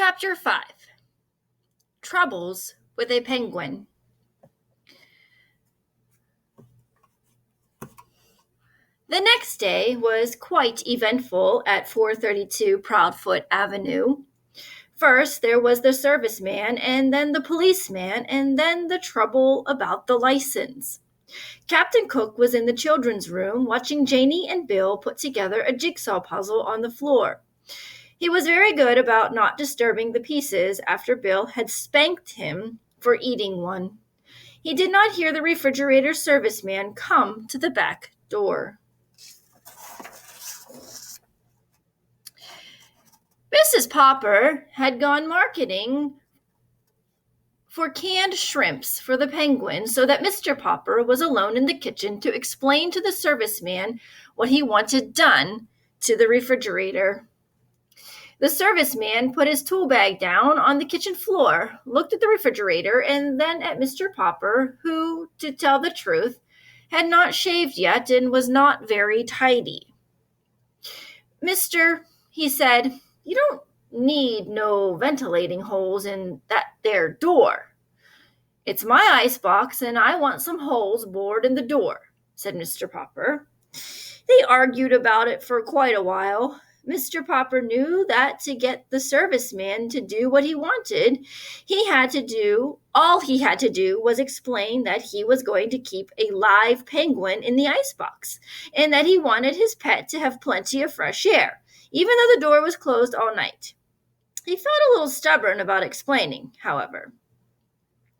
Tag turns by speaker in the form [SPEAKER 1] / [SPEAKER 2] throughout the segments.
[SPEAKER 1] Chapter 5 Troubles with a Penguin. The next day was quite eventful at 432 Proudfoot Avenue. First, there was the serviceman, and then the policeman, and then the trouble about the license. Captain Cook was in the children's room watching Janie and Bill put together a jigsaw puzzle on the floor. He was very good about not disturbing the pieces after Bill had spanked him for eating one. He did not hear the refrigerator serviceman come to the back door. Mrs. Popper had gone marketing for canned shrimps for the Penguin so that Mr. Popper was alone in the kitchen to explain to the serviceman what he wanted done to the refrigerator. The serviceman put his tool bag down on the kitchen floor, looked at the refrigerator, and then at Mr. Popper, who, to tell the truth, had not shaved yet and was not very tidy. "Mister," he said, "you don't need no ventilating holes in that there door." "It's my icebox, and I want some holes bored in the door," said Mr. Popper. They argued about it for quite a while. Mr. Popper knew that to get the serviceman to do what he wanted, all he had to do was explain that he was going to keep a live penguin in the icebox, and that he wanted his pet to have plenty of fresh air, even though the door was closed all night. He felt a little stubborn about explaining, however.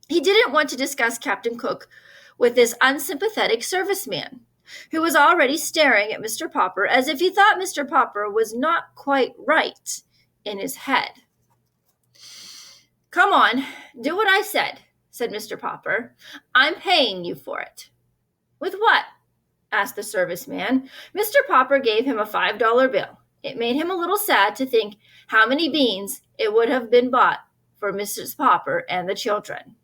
[SPEAKER 1] He didn't want to discuss Captain Cook with this unsympathetic serviceman, who was already staring at Mr. Popper as if he thought Mr. Popper was not quite right in his head. "Come on, do what I said," said Mr. Popper. "I'm paying you for it." "With what?" asked the serviceman. Mr. Popper gave him a $5 bill. It made him a little sad to think how many beans it would have been bought for Mrs. Popper and the children.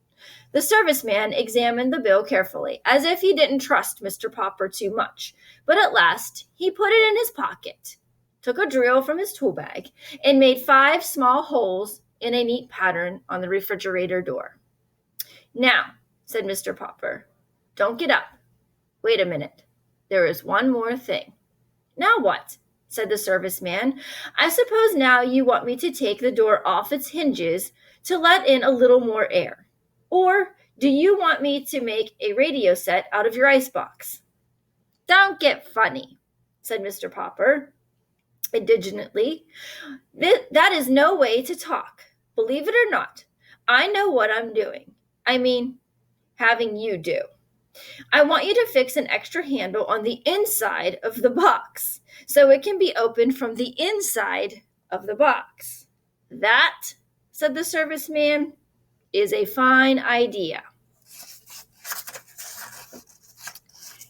[SPEAKER 1] The serviceman examined the bill carefully, as if he didn't trust Mr. Popper too much, but at last he put it in his pocket, took a drill from his tool bag, and made 5 small holes in a neat pattern on the refrigerator door. "Now," said Mr. Popper, "don't get up. Wait a minute. There is one more thing." "Now what?" said the serviceman. "I suppose now you want me to take the door off its hinges to let in a little more air. Or do you want me to make a radio set out of your icebox?" "Don't get funny," said Mr. Popper indignantly. "That is no way to talk. Believe it or not, I know what I'm doing. I mean, having you do. I want you to fix an extra handle on the inside of the box so it can be opened from the inside of the box." "That," said the serviceman, "is a fine idea.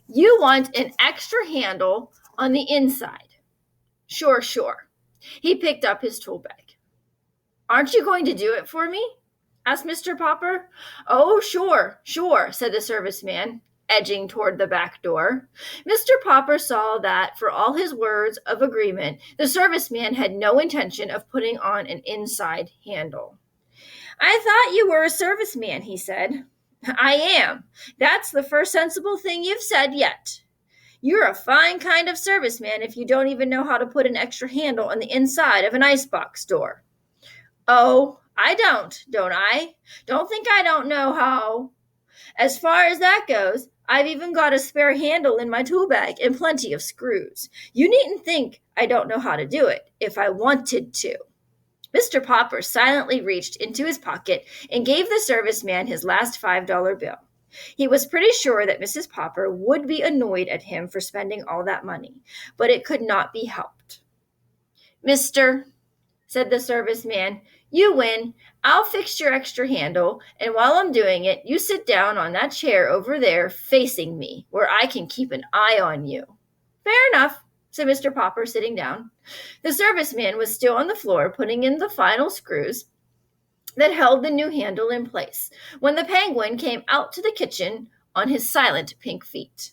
[SPEAKER 1] You want an extra handle on the inside. Sure. He picked up his tool bag. "Aren't you going to do it for me?" asked Mr. Popper. "Oh, sure, said the serviceman, edging toward the back door. Mr. Popper saw that, for all his words of agreement, the serviceman had no intention of putting on an inside handle. "I thought you were a serviceman," he said. "I am. That's the first sensible thing you've said yet. You're a fine kind of serviceman if you don't even know how to put an extra handle on the inside of an icebox door." "Oh, I don't I? Don't think I don't know how. As far as that goes, I've even got a spare handle in my tool bag and plenty of screws. You needn't think I don't know how to do it if I wanted to." Mr. Popper silently reached into his pocket and gave the serviceman his last $5 bill. He was pretty sure that Mrs. Popper would be annoyed at him for spending all that money, but it could not be helped. "Mister," said the serviceman, "you win. I'll fix your extra handle, and while I'm doing it, you sit down on that chair over there facing me, where I can keep an eye on you." "Fair enough," said Mr. Popper, sitting down. The serviceman was still on the floor, putting in the final screws that held the new handle in place, when the penguin came out to the kitchen on his silent pink feet.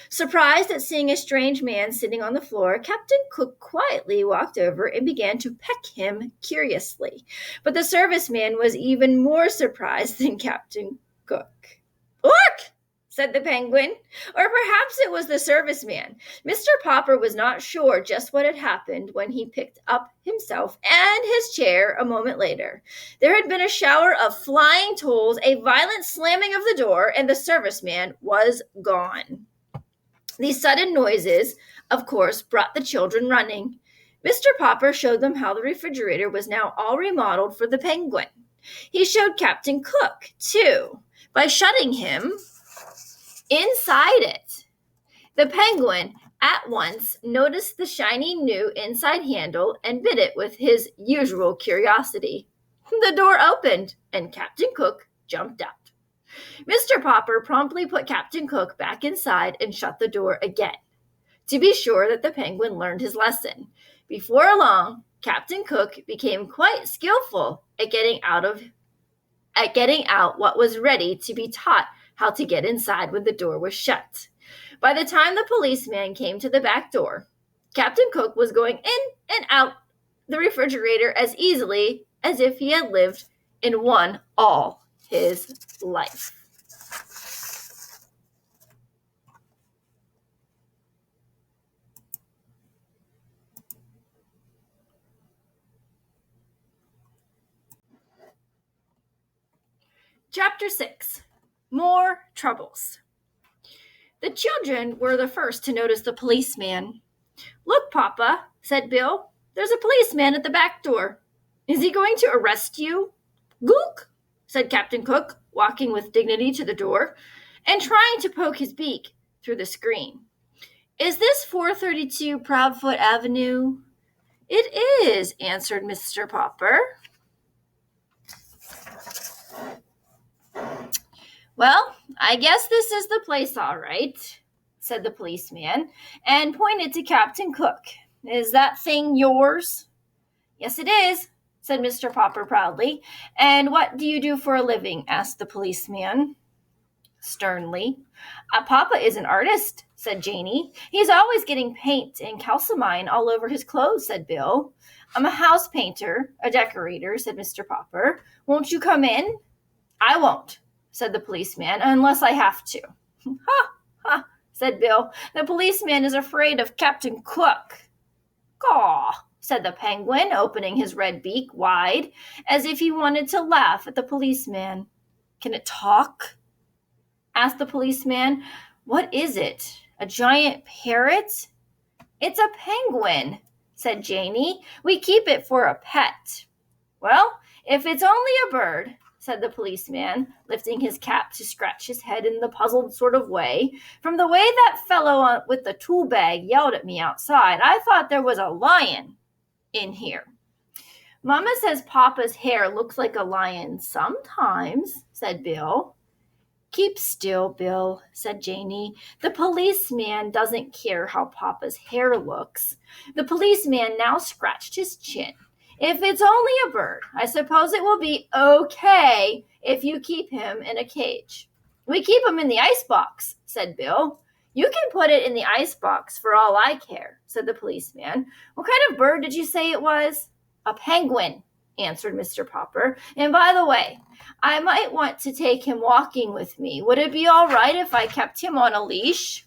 [SPEAKER 1] Surprised at seeing a strange man sitting on the floor, Captain Cook quietly walked over and began to peck him curiously. But the serviceman was even more surprised than Captain Cook. "Look!" said the penguin. Or perhaps it was the serviceman. Mr. Popper was not sure just what had happened when he picked up himself and his chair a moment later. There had been a shower of flying tools, a violent slamming of the door, and the serviceman was gone. These sudden noises, of course, brought the children running. Mr. Popper showed them how the refrigerator was now all remodeled for the penguin. He showed Captain Cook, too, by shutting him inside it. The penguin at once noticed the shiny new inside handle and bit it with his usual curiosity. The door opened, and Captain Cook jumped out. Mr. Popper promptly put Captain Cook back inside and shut the door again, to be sure that the penguin learned his lesson. Before long, Captain Cook became quite skillful at getting out what was ready to be taught how to get inside when the door was shut. By the time the policeman came to the back door, Captain Cook was going in and out the refrigerator as easily as if he had lived in one all his life. Chapter 6. More Troubles. The children were the first to notice the policeman. "Look, Papa," said Bill. "There's a policeman at the back door. Is he going to arrest you?" "Gook," said Captain Cook, walking with dignity to the door and trying to poke his beak through the screen. "Is this 432 Proudfoot Avenue?" "It is," answered Mr. Popper. "Well, I guess this is the place, all right," said the policeman, and pointed to Captain Cook. "Is that thing yours?" "Yes, it is," said Mr. Popper proudly. "And what do you do for a living?" asked the policeman sternly. "Papa is an artist," said Janie. "He's always getting paint and calcimine all over his clothes," said Bill. "I'm a house painter, a decorator," said Mr. Popper. "Won't you come in?" "I won't," said the policeman, "unless I have to." "Ha, ha," said Bill. "The policeman is afraid of Captain Cook." "Caw," said the penguin, opening his red beak wide, as if he wanted to laugh at the policeman. "Can it talk?" asked the policeman. "What is it? A giant parrot?" "It's a penguin," said Janie. "We keep it for a pet." "Well, if it's only a bird," said the policeman, lifting his cap to scratch his head in the puzzled sort of way. "From the way that fellow with the tool bag yelled at me outside, I thought there was a lion in here." "Mama says Papa's hair looks like a lion sometimes," said Bill. "Keep still, Bill," said Janie. "The policeman doesn't care how Papa's hair looks." The policeman now scratched his chin. "If it's only a bird, I suppose it will be okay if you keep him in a cage." "We keep him in the icebox," said Bill. "You can put it in the icebox for all I care," said the policeman. "What kind of bird did you say it was?" "A penguin," answered Mr. Popper. "And by the way, I might want to take him walking with me. Would it be all right if I kept him on a leash?"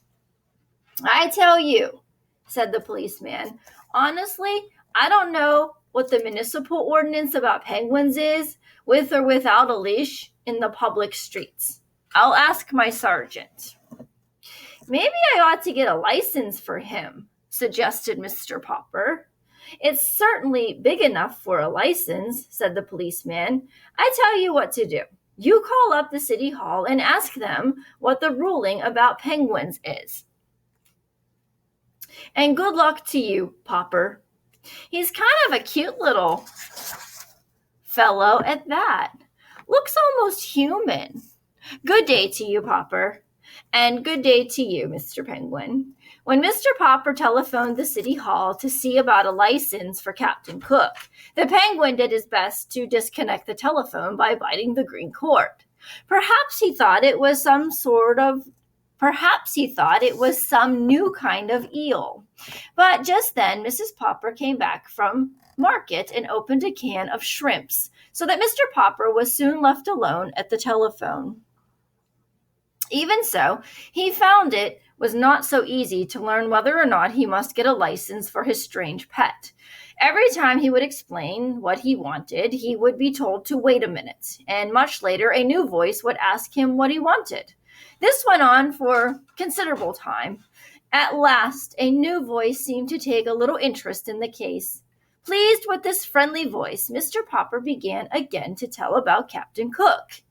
[SPEAKER 1] "I tell you," said the policeman, "honestly, I don't know what the municipal ordinance about penguins is, with or without a leash, in the public streets. I'll ask my sergeant." "Maybe I ought to get a license for him," suggested Mr. Popper. "It's certainly big enough for a license," said the policeman. "I tell you what to do. You call up the city hall and ask them what the ruling about penguins is. And good luck to you, Popper. He's kind of a cute little fellow at that. Looks almost human. Good day to you, Popper. And good day to you, Mr. Penguin." When Mr. Popper telephoned the city hall to see about a license for Captain Cook, the penguin did his best to disconnect the telephone by biting the green cord. Perhaps he thought it was some sort of Perhaps he thought it was some new kind of eel. But just then, Mrs. Popper came back from market and opened a can of shrimps, so that Mr. Popper was soon left alone at the telephone. Even so, he found it was not so easy to learn whether or not he must get a license for his strange pet. Every time he would explain what he wanted, he would be told to wait a minute, and much later a new voice would ask him what he wanted. This went on for considerable time. At last, a new voice seemed to take a little interest in the case. Pleased with this friendly voice, Mr. Popper began again to tell about Captain Cook.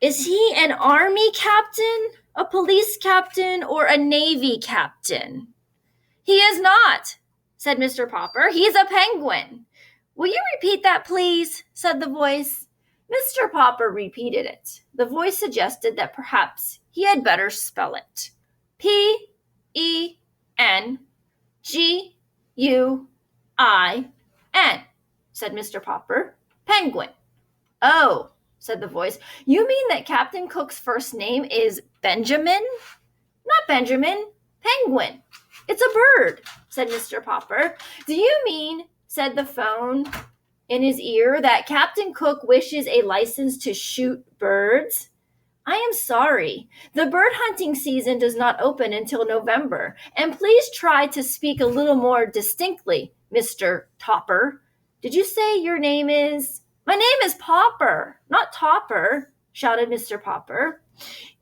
[SPEAKER 1] Is he an army captain, a police captain, or a navy captain? He is not, said Mr. Popper. He is a penguin. Will you repeat that, please? Said the voice. Mr. Popper repeated it. The voice suggested that perhaps he had better spell it. P-E-N-G-U-I-N, said Mr. Popper. Penguin. Oh, said the voice. You mean that Captain Cook's first name is Benjamin? Not Benjamin. Penguin. It's a bird, said Mr. Popper. Do you mean, said the phone in his ear, that Captain Cook wishes a license to shoot birds? I am sorry. The bird hunting season does not open until November, and please try to speak a little more distinctly, Mr. Topper. Did you say your name is? My name is Popper, not Topper, shouted Mr. Popper.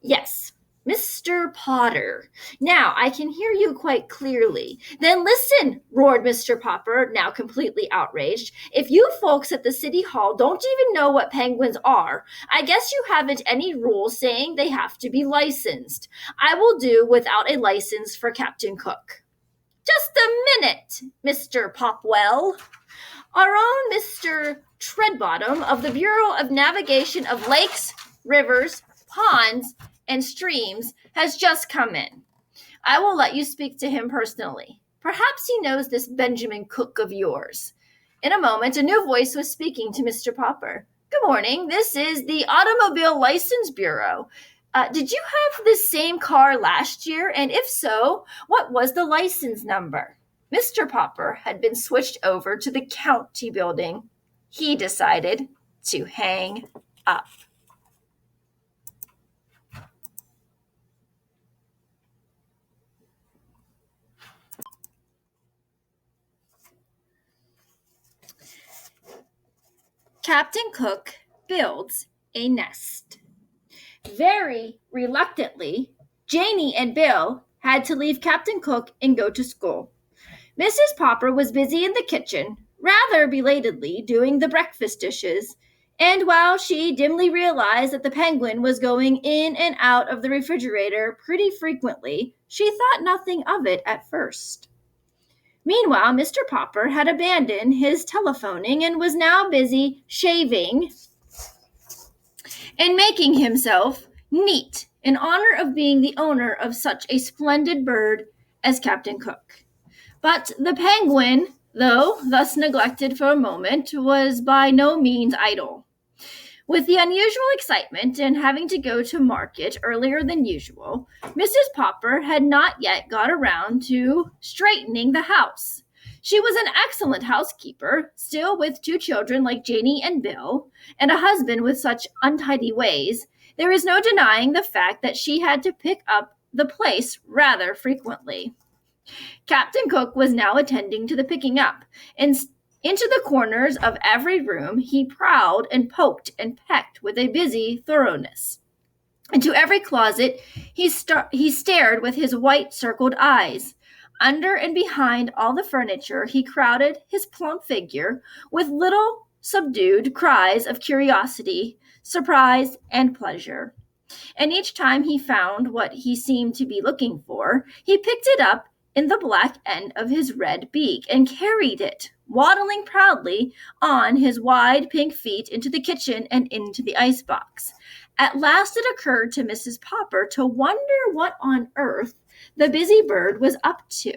[SPEAKER 1] Yes, Mr. Potter. Now I can hear you quite clearly. Then listen, roared Mr. Popper, now completely outraged. If you folks at the City Hall don't even know what penguins are, I guess you haven't any rules saying they have to be licensed. I will do without a license for Captain Cook. Just a minute, Mr. Popwell. Our own Mr. Treadbottom of the Bureau of Navigation of Lakes, Rivers, Ponds, and Streams has just come in. I will let you speak to him personally. Perhaps he knows this Benjamin Cook of yours. In a moment, a new voice was speaking to Mr. Popper. Good morning. This is the Automobile License Bureau. Did you have this same car last year? And if so, what was the license number? Mr. Popper had been switched over to the county building. He decided to hang up. Captain Cook builds a nest. Very reluctantly, Janie and Bill had to leave Captain Cook and go to school. Mrs. Popper was busy in the kitchen, rather belatedly, doing the breakfast dishes, and while she dimly realized that the penguin was going in and out of the refrigerator pretty frequently, she thought nothing of it at first. Meanwhile, Mr. Popper had abandoned his telephoning and was now busy shaving and making himself neat in honor of being the owner of such a splendid bird as Captain Cook. But the penguin, though thus neglected for a moment, was by no means idle. With the unusual excitement and having to go to market earlier than usual, Mrs. Popper had not yet got around to straightening the house. She was an excellent housekeeper, still with two children like Janie and Bill, and a husband with such untidy ways. There is no denying the fact that she had to pick up the place rather frequently. Captain Cook was now attending to the picking up, and into the corners of every room he prowled and poked and pecked with a busy thoroughness. Into every closet he stared with his white circled eyes. Under and behind all the furniture he crowded his plump figure with little subdued cries of curiosity, surprise, and pleasure. And each time he found what he seemed to be looking for, he picked it up in the black end of his red beak and carried it, waddling proudly on his wide pink feet into the kitchen and into the icebox. At last it occurred to Mrs. Popper to wonder what on earth the busy bird was up to.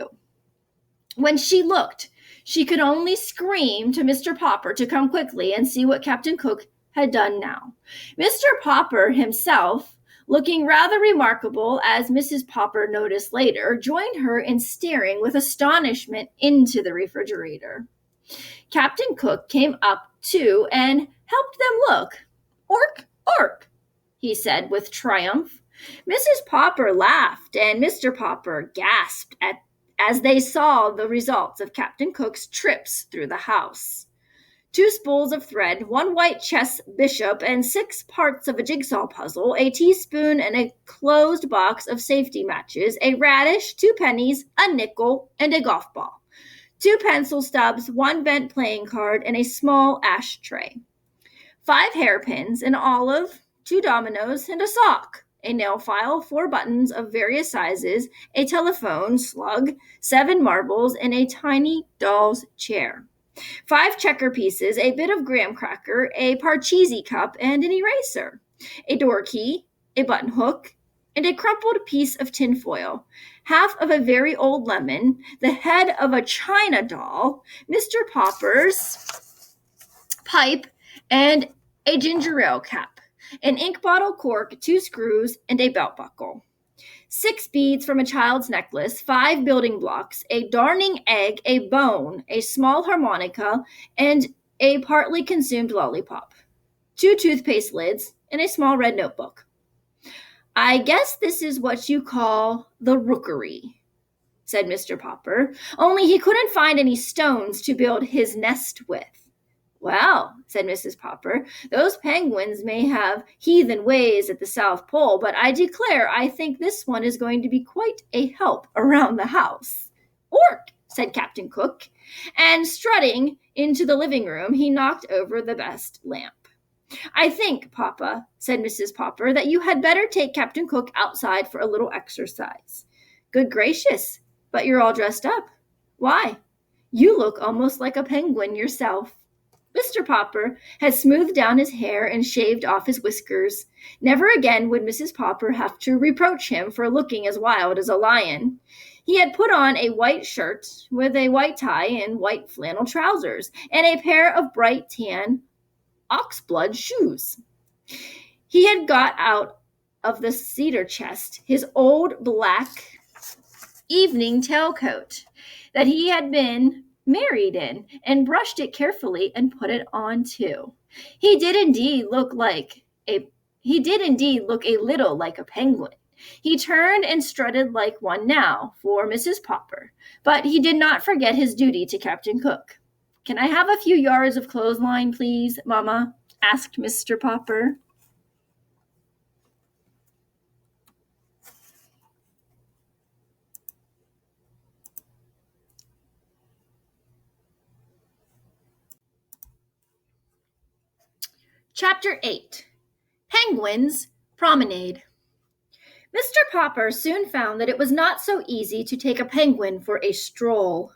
[SPEAKER 1] When she looked, she could only scream to Mr. Popper to come quickly and see what Captain Cook had done now. Mr. Popper himself looking rather remarkable as Mrs. Popper noticed later, joined her in staring with astonishment into the refrigerator. Captain Cook came up too and helped them look. "Ork, ork," he said with triumph. Mrs. Popper laughed, and Mr. Popper gasped as they saw the results of Captain Cook's trips through the house. 2 spools of thread, 1 white chess bishop, and 6 parts of a jigsaw puzzle, a teaspoon and a closed box of safety matches, a radish, 2 pennies, a nickel, and a golf ball. 2 pencil stubs, 1 bent playing card, and a small ashtray. 5 hairpins, an olive, 2 dominoes, and a sock. A nail file, 4 buttons of various sizes, a telephone slug, 7 marbles, and a tiny doll's chair. 5 checker pieces, a bit of graham cracker, a Parcheesi cup, and an eraser. A door key, a button hook, and a crumpled piece of tinfoil. Half of a very old lemon, the head of a china doll, Mr. Popper's pipe, and a ginger ale cap, an ink bottle cork, 2 screws, and a belt buckle. 6 beads from a child's necklace, 5 building blocks, a darning egg, a bone, a small harmonica, and a partly consumed lollipop. 2 toothpaste lids, and a small red notebook. "I guess this is what you call the rookery," said Mr. Popper, "only he couldn't find any stones to build his nest with." "Well," said Mrs. Popper, "those penguins may have heathen ways at the South Pole, but I declare I think this one is going to be quite a help around the house." "Ork," said Captain Cook, and strutting into the living room, he knocked over the best lamp. "I think, Papa," said Mrs. Popper, "that you had better take Captain Cook outside for a little exercise." "Good gracious, but you're all dressed up. Why, you look almost like a penguin yourself." Mr. Popper had smoothed down his hair and shaved off his whiskers. Never again would Mrs. Popper have to reproach him for looking as wild as a lion. He had put on a white shirt with a white tie and white flannel trousers, and a pair of bright tan oxblood shoes. He had got out of the cedar chest his old black evening tailcoat that he had been married in, and brushed it carefully and put it on too. He did indeed look a little like a penguin. He turned and strutted like one now for Mrs. Popper, but he did not forget his duty to Captain Cook. "Can I have a few yards of clothesline, please, Mamma?" asked Mr. Popper. Chapter 8. Penguins Promenade. Mr. Popper soon found that it was not so easy to take a penguin for a stroll.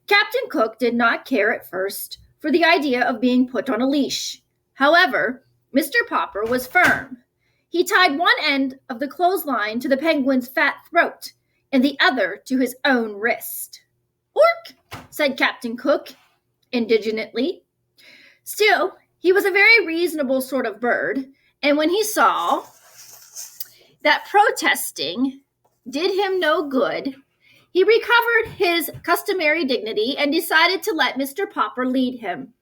[SPEAKER 1] Captain Cook did not care at first for the idea of being put on a leash. However, Mr. Popper was firm. He tied one end of the clothesline to the penguin's fat throat and the other to his own wrist. "Ork," said Captain Cook indignantly. Still, he was a very reasonable sort of bird, and when he saw that protesting did him no good, he recovered his customary dignity and decided to let Mr. Popper lead him.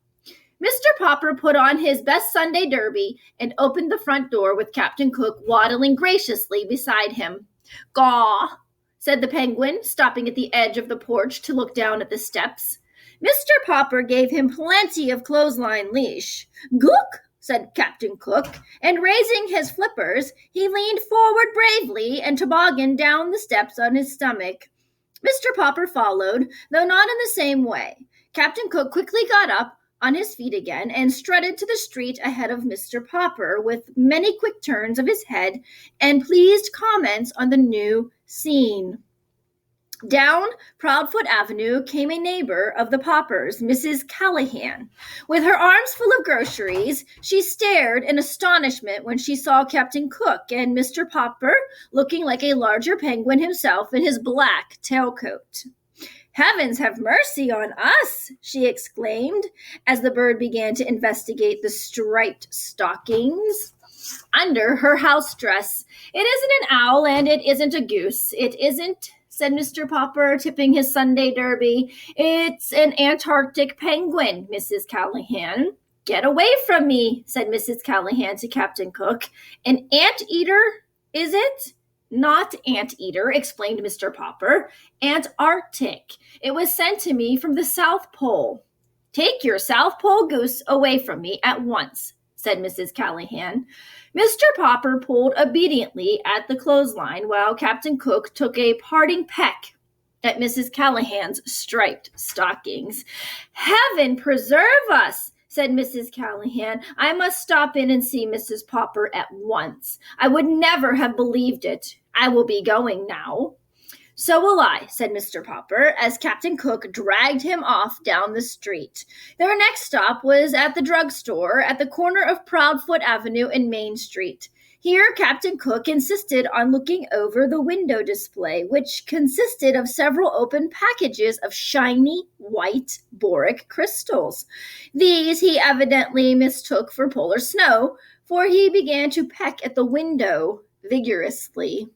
[SPEAKER 1] Mr. Popper put on his best Sunday derby and opened the front door with Captain Cook waddling graciously beside him. "Gaw," said the penguin, stopping at the edge of the porch to look down at the steps. Mr. Popper gave him plenty of clothesline leash. "Gook," said Captain Cook, and raising his flippers, he leaned forward bravely and tobogganed down the steps on his stomach. Mr. Popper followed, though not in the same way. Captain Cook quickly got up on his feet again and strutted to the street ahead of Mr. Popper with many quick turns of his head and pleased comments on the new scene. Down Proudfoot Avenue came a neighbor of the Poppers, Mrs. Callahan. With her arms full of groceries, she stared in astonishment when she saw Captain Cook and Mr. Popper looking like a larger penguin himself in his black tailcoat. "Heavens have mercy on us," she exclaimed, as the bird began to investigate the striped stockings. under her house dress. "It isn't an owl and it isn't a goose. It isn't," said Mr. Popper, tipping his Sunday derby. "It's an Antarctic penguin, Mrs. Callahan." "Get away from me," said Mrs. Callahan to Captain Cook. "An anteater, is it?" "Not anteater," explained Mr. Popper. "Antarctic. It was sent to me from the South Pole." "Take your South Pole goose away from me at once," said Mrs. Callahan. Mr. Popper pulled obediently at the clothesline while Captain Cook took a parting peck at Mrs. Callahan's striped stockings. "Heaven preserve us," said Mrs. Callahan. "I must stop in and see Mrs. Popper at once. I would never have believed it. I will be going now." "So will I," said Mr. Popper, as Captain Cook dragged him off down the street. Their next stop was at the drugstore at the corner of Proudfoot Avenue and Main Street. Here, Captain Cook insisted on looking over the window display, which consisted of several open packages of shiny white boric crystals. These he evidently mistook for polar snow, for he began to peck at the window vigorously.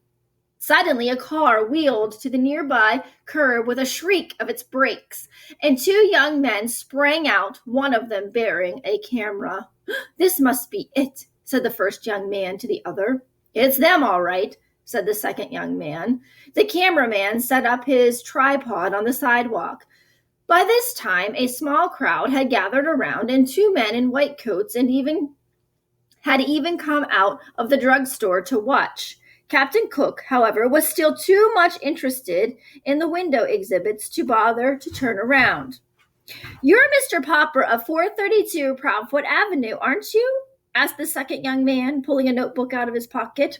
[SPEAKER 1] Suddenly, a car wheeled to the nearby curb with a shriek of its brakes, and two young men sprang out, one of them bearing a camera. "This must be it," said the first young man to the other. "It's them, all right," said the second young man. The cameraman set up his tripod on the sidewalk. By this time, a small crowd had gathered around, and two men in white coats had even come out of the drugstore to watch. Captain Cook, however, was still too much interested in the window exhibits to bother to turn around. "You're Mr. Popper of 432 Proudfoot Avenue, aren't you?" asked the second young man, pulling a notebook out of his pocket.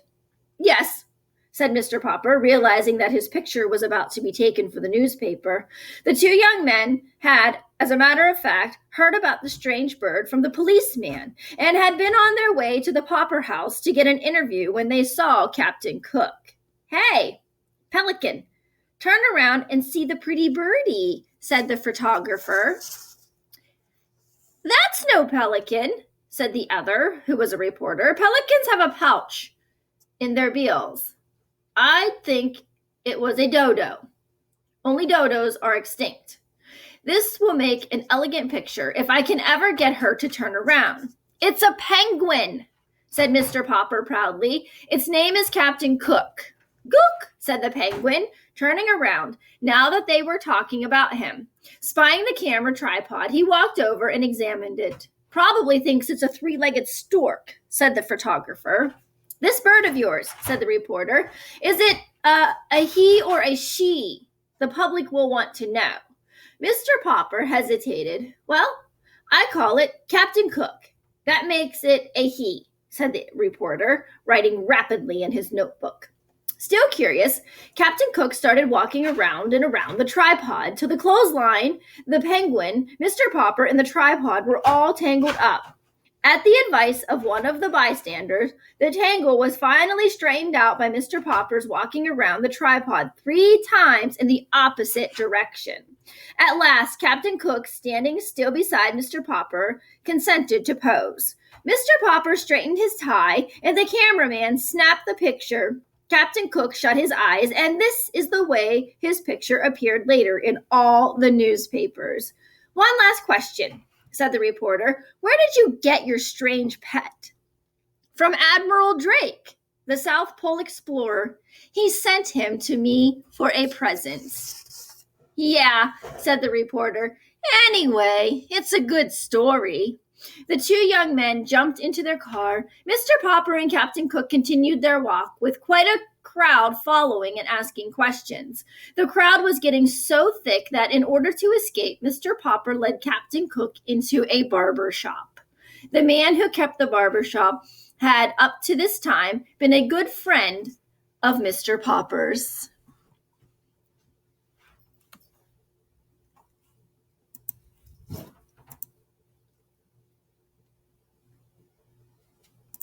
[SPEAKER 1] "Yes," said Mr. Popper, realizing that his picture was about to be taken for the newspaper. The two young men had, as a matter of fact, heard about the strange bird from the policeman and had been on their way to the Popper house to get an interview when they saw Captain Cook. "Hey, Pelican, turn around and see the pretty birdie," said the photographer. "That's no pelican," said the other, who was a reporter. "Pelicans have a pouch in their bills. I'd think it was a dodo. Only dodos are extinct. This will make an elegant picture if I can ever get her to turn around." "It's a penguin," said Mr. Popper proudly. "Its name is Captain Cook." "Gook," said the penguin, turning around now that they were talking about him. Spying the camera tripod, he walked over and examined it. "Probably thinks it's a three-legged stork," said the photographer. "This bird of yours," said the reporter, "is it a he or a she? The public will want to know." Mr. Popper hesitated. "Well, I call it Captain Cook. That makes it a he," said the reporter, writing rapidly in his notebook. Still curious, Captain Cook started walking around and around the tripod till the clothesline, the penguin, Mr. Popper, and the tripod were all tangled up. At the advice of one of the bystanders, the tangle was finally straightened out by Mr. Popper's walking around the tripod 3 times in the opposite direction. At last, Captain Cook, standing still beside Mr. Popper, consented to pose. Mr. Popper straightened his tie, and the cameraman snapped the picture. Captain Cook shut his eyes, and this is the way his picture appeared later in all the newspapers. "One last question," said the reporter. "Where did you get your strange pet?" "From Admiral Drake, the South Pole explorer. He sent him to me for a present." "Yeah," said the reporter. "Anyway, it's a good story." The two young men jumped into their car. Mr. Popper and Captain Cook continued their walk, with quite a crowd following and asking questions. The crowd was getting so thick that in order to escape, Mr. Popper led Captain Cook into a barber shop. The man who kept the barber shop had, up to this time, been a good friend of Mr. Popper's.